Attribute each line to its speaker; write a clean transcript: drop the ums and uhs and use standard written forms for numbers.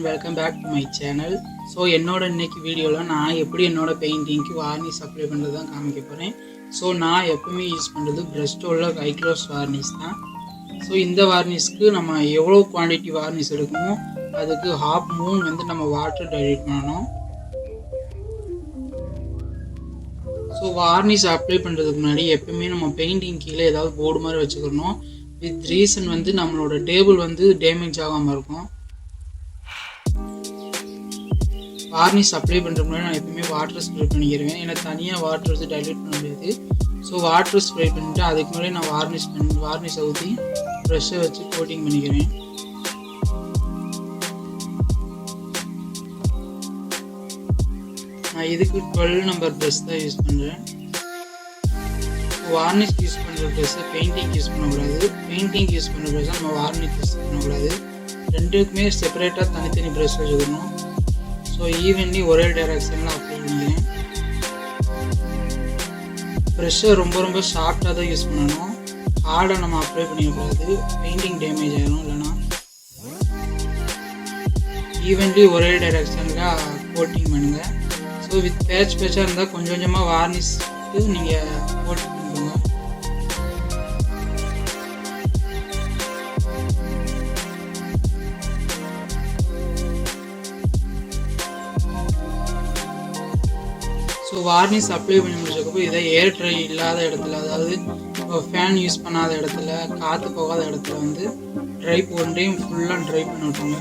Speaker 1: Welcome back to my channel. So என்னோட இன்னைக்கு வீடியோவில் நான் எப்படி என்னோட பெயிண்டிங்க்கு வார்னிஷ் அப்ளை பண்ணுறது தான் காமிக்க போகிறேன். ஸோ நான் எப்பவுமே யூஸ் பண்ணுறது பிரஸ்டோவில் ஐக்ளோஸ் வார்னிஷ் தான். ஸோ இந்த வார்னிஷ்க்கு நம்ம எவ்வளோ குவான்டிட்டி வார்னிஷ் எடுக்கணுமோ அதுக்கு ஹாஃப் மூன் வந்து நம்ம வாட்டர் டைல்யூட் பண்ணணும். ஸோ வார்னிஷ் அப்ளை பண்ணுறதுக்கு முன்னாடி எப்பவுமே நம்ம பெயிண்டிங் கீழே ஏதாவது போர்டு மாதிரி வச்சுக்கணும். வித் ரீசன் வந்து நம்மளோட டேபிள் வந்து டேமேஜ் ஆகாமல் இருக்கும். வார்னிஷ் அப்ளை பண்ணுற முன்னாடி நான் எப்பவுமே வாட்டர் ஸ்ப்ரே பண்ணிக்கிறேன். ஏன்னா தனியாக வாட்டர் வந்து டைல்யூட் பண்ண முடியாது. ஸோ வாட்டர் ஸ்ப்ரே பண்ணிவிட்டு அதுக்கு முன்னாடி நான் வார்னிஷை ஊற்றி ப்ரெஷ்ஷை வச்சு கோட்டிங் பண்ணிக்கிறேன். நான் இதுக்கு 12 நம்பர் ப்ரெஷ் தான் யூஸ் பண்ணுறேன். வார்னிஷ் யூஸ் பண்ணுற ப்ரெஷ்ஷை பெயிண்டிங் யூஸ் பண்ணக்கூடாது, பெயிண்டிங் யூஸ் பண்ணுற ப்ரெஷ்ஷை நம்ம வார்னிஷ் யூஸ் பண்ணக்கூடாது. ரெண்டுக்குமே செப்பரேட்டாக தனித்தனி ப்ரெஷ் வச்சுக்கணும். ஸோ ஈவன்லி ஒரே டைரக்ஷனில் அப்ளை பண்ணிக்கிறேன். ப்ரெஷ்ஷை ரொம்ப ஷார்ட்டாக தான் யூஸ் பண்ணணும். ஹார்டாக நம்ம அப்ளை பண்ணிடக்கூடாது, பெயிண்டிங் டேமேஜ் ஆகிடும். இல்லைனா ஈவன்லி ஒரே டைரக்ஷனில் கோட்டிங் பண்ணுங்கள். ஸோ வித் பேட்சாக இருந்தால் கொஞ்சமாக வார்னிஷ்க்கு நீங்கள் கோட் பண்ணிக்கோங்க. ஸோ வார்னிஷ் அப்ளை பண்ணி முடிச்சதுக்கப்புறம் இதை ஏர் ட்ரை இல்லாத இடத்துல, அதாவது ஃபேன் யூஸ் பண்ணாத இடத்துல, காற்று போகாத இடத்துல வந்து ட்ரை 1 டைம் ஃபுல்லாக ட்ரை பண்ணி விட்டுருங்க.